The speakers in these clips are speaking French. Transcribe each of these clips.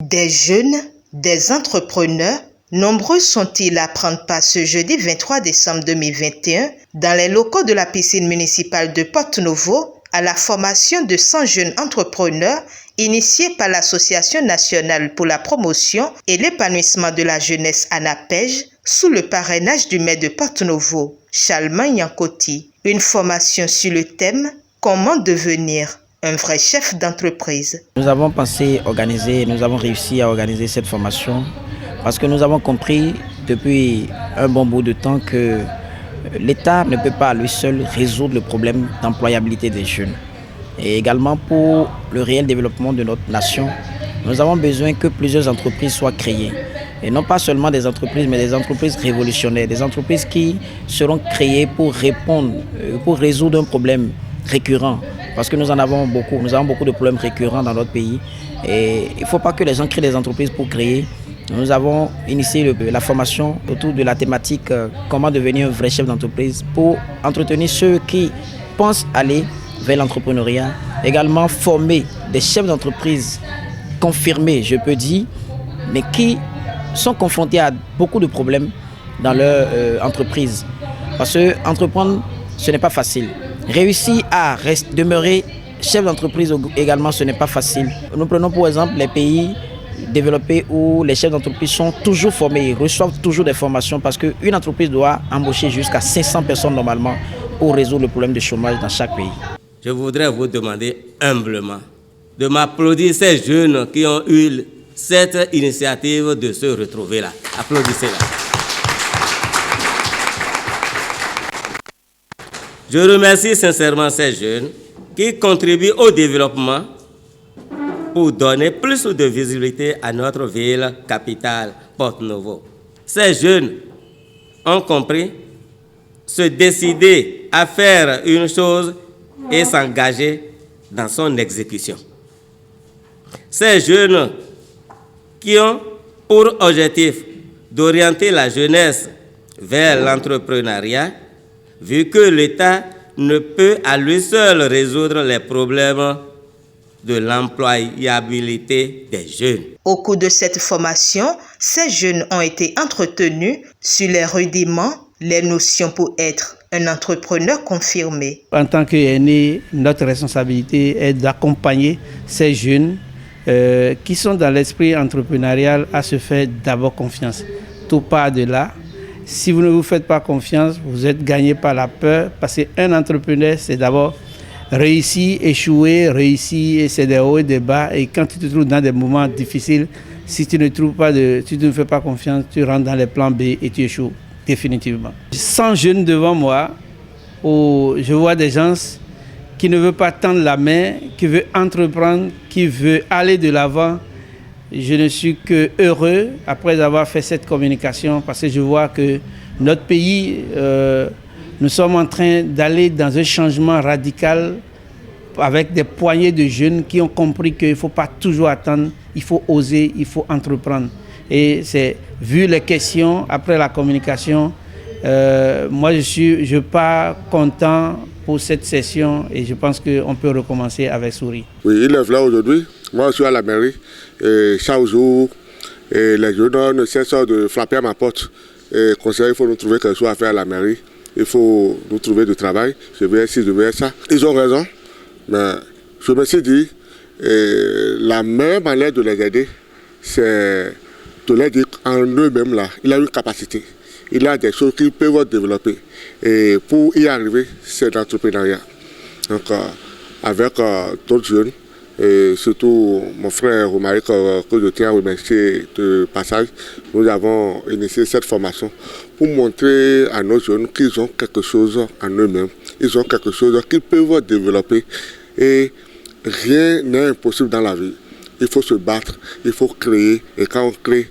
Des jeunes, des entrepreneurs, nombreux sont-ils à prendre part ce jeudi 23 décembre 2021 dans les locaux de la piscine municipale de Porto-Novo à la formation de 100 jeunes entrepreneurs initiée par l'Association nationale pour la promotion et l'épanouissement de la jeunesse ANAPEJ sous le parrainage du maire de Porto-Novo, Chalmin Yankoti. Une formation sur le thème « Comment devenir un vrai chef d'entreprise ». Nous avons réussi à organiser cette formation parce que nous avons compris depuis un bon bout de temps que l'État ne peut pas à lui seul résoudre le problème d'employabilité des jeunes. Et également pour le réel développement de notre nation, nous avons besoin que plusieurs entreprises soient créées. Et non pas seulement des entreprises, mais des entreprises révolutionnaires, des entreprises qui seront créées pour résoudre un problème récurrent. Parce que nous avons beaucoup de problèmes récurrents dans notre pays. Et il ne faut pas que les gens créent des entreprises pour créer. Nous avons initié la formation autour de la thématique comment devenir un vrai chef d'entreprise pour entretenir ceux qui pensent aller vers l'entrepreneuriat. Également former des chefs d'entreprise confirmés, je peux dire, mais qui sont confrontés à beaucoup de problèmes dans leur entreprise. Parce que entreprendre, ce n'est pas facile. Réussir à demeurer chef d'entreprise également, ce n'est pas facile. Nous prenons pour exemple les pays développés où les chefs d'entreprise sont toujours formés, ils reçoivent toujours des formations parce qu'une entreprise doit embaucher jusqu'à 500 personnes normalement pour résoudre le problème de chômage dans chaque pays. Je voudrais vous demander humblement de m'applaudir ces jeunes qui ont eu cette initiative de se retrouver là. Applaudissez-la. Je remercie sincèrement ces jeunes qui contribuent au développement pour donner plus de visibilité à notre ville capitale, Porto-Novo. Ces jeunes ont compris, se décider à faire une chose et s'engager dans son exécution. Ces jeunes qui ont pour objectif d'orienter la jeunesse vers l'entrepreneuriat, vu que l'État ne peut à lui seul résoudre les problèmes de l'employabilité des jeunes. Au cours de cette formation, ces jeunes ont été entretenus sur les rudiments, les notions pour être un entrepreneur confirmé. En tant qu'aîné, notre responsabilité est d'accompagner ces jeunes qui sont dans l'esprit entrepreneurial à se faire d'abord confiance. Tout part de là. Si vous ne vous faites pas confiance, vous êtes gagné par la peur parce qu'un entrepreneur, c'est d'abord réussir, échouer, réussir, et c'est des hauts et des bas. Et quand tu te trouves dans des moments difficiles, si tu ne fais pas confiance, tu rentres dans les plans B et tu échoues définitivement. 100 jeunes devant moi, où je vois des gens qui ne veulent pas tendre la main, qui veulent entreprendre, qui veulent aller de l'avant. Je ne suis que heureux après avoir fait cette communication parce que je vois que notre pays, nous sommes en train d'aller dans un changement radical avec des poignées de jeunes qui ont compris qu'il ne faut pas toujours attendre, il faut oser, il faut entreprendre. Et c'est vu les questions après la communication, moi je pars content pour cette session et je pense qu'on peut recommencer avec sourire. Oui, il est là aujourd'hui. Moi je suis à la mairie et chaque jour les jeunes ne cessent de frapper à ma porte. Et conseiller, il faut nous trouver quelque chose à faire à la mairie. Il faut nous trouver du travail. Je vais ci, je vais ça. Ils ont raison. Mais je me suis dit, la meilleure manière de les aider, c'est de les dire en eux-mêmes là. Il a une capacité. Il a des choses qu'ils peuvent développer. Et pour y arriver, c'est l'entrepreneuriat. Donc, avec d'autres jeunes, et surtout mon frère Romaric, que je tiens à remercier de passage, nous avons initié cette formation pour montrer à nos jeunes qu'ils ont quelque chose en eux-mêmes. Ils ont quelque chose qu'ils peuvent développer. Et rien n'est impossible dans la vie. Il faut se battre, il faut créer. Et quand on crée,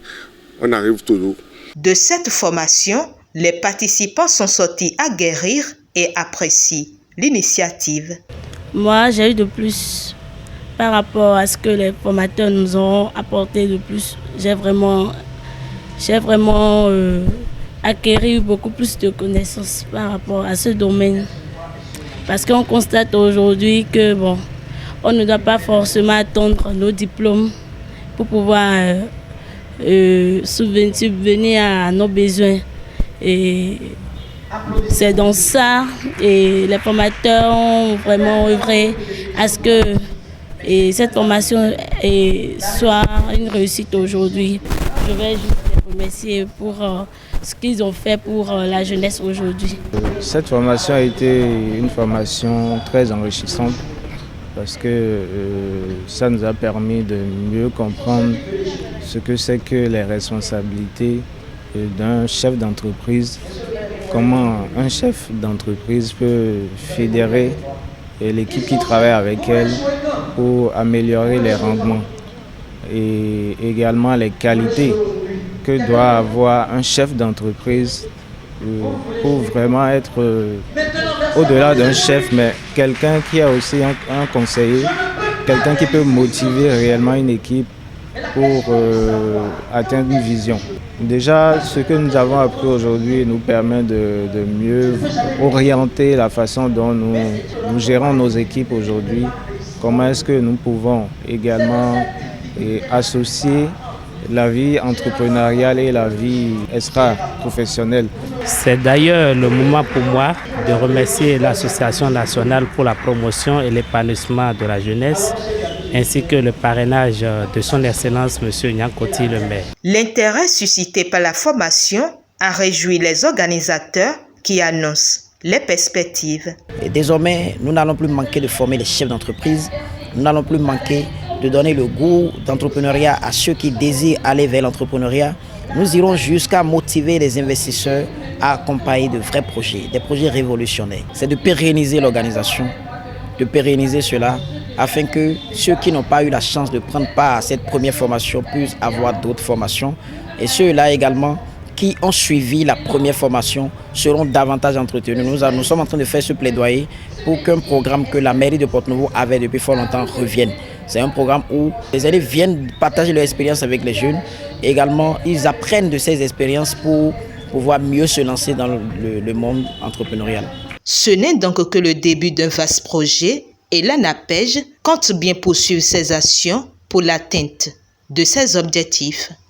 on arrive toujours. De cette formation, les participants sont sortis aguerris et apprécient l'initiative. Moi, j'ai eu de plus par rapport à ce que les formateurs nous ont apporté de plus. J'ai vraiment acquis beaucoup plus de connaissances par rapport à ce domaine. Parce qu'on constate aujourd'hui que on ne doit pas forcément attendre nos diplômes pour pouvoir subvenir à nos besoins. Et c'est dans ça, et les formateurs ont vraiment œuvré à ce que cette formation soit une réussite aujourd'hui. Je vais juste les remercier pour ce qu'ils ont fait pour la jeunesse aujourd'hui. Cette formation a été une formation très enrichissante parce que ça nous a permis de mieux comprendre ce que c'est que les responsabilités d'un chef d'entreprise, comment un chef d'entreprise peut fédérer l'équipe qui travaille avec elle pour améliorer les rendements et également les qualités que doit avoir un chef d'entreprise pour vraiment être au-delà d'un chef, mais quelqu'un qui a aussi un conseiller, quelqu'un qui peut motiver réellement une équipe pour atteindre une vision. Déjà, ce que nous avons appris aujourd'hui nous permet de mieux orienter la façon dont nous gérons nos équipes aujourd'hui. Comment est-ce que nous pouvons également associer la vie entrepreneuriale et la vie extra-professionnelle. C'est d'ailleurs le moment pour moi de remercier l'Association nationale pour la promotion et l'épanouissement de la jeunesse, ainsi que le parrainage de son Excellence M. Nyankoti le maire. L'intérêt suscité par la formation a réjoui les organisateurs qui annoncent les perspectives. Et désormais, nous n'allons plus manquer de former les chefs d'entreprise, nous n'allons plus manquer de donner le goût d'entrepreneuriat à ceux qui désirent aller vers l'entrepreneuriat. Nous irons jusqu'à motiver les investisseurs à accompagner de vrais projets, des projets révolutionnaires. C'est de pérenniser l'organisation, de pérenniser cela, afin que ceux qui n'ont pas eu la chance de prendre part à cette première formation puissent avoir d'autres formations. Et ceux-là également qui ont suivi la première formation seront davantage entretenus. Nous sommes en train de faire ce plaidoyer pour qu'un programme que la mairie de Porto-Novo avait depuis fort longtemps revienne. C'est un programme où les élèves viennent partager leur expérience avec les jeunes. Et également, ils apprennent de ces expériences pour pouvoir mieux se lancer dans le monde entrepreneurial. Ce n'est donc que le début d'un vaste projet et l'ANAPEJ compte bien poursuivre ses actions pour l'atteinte de ses objectifs.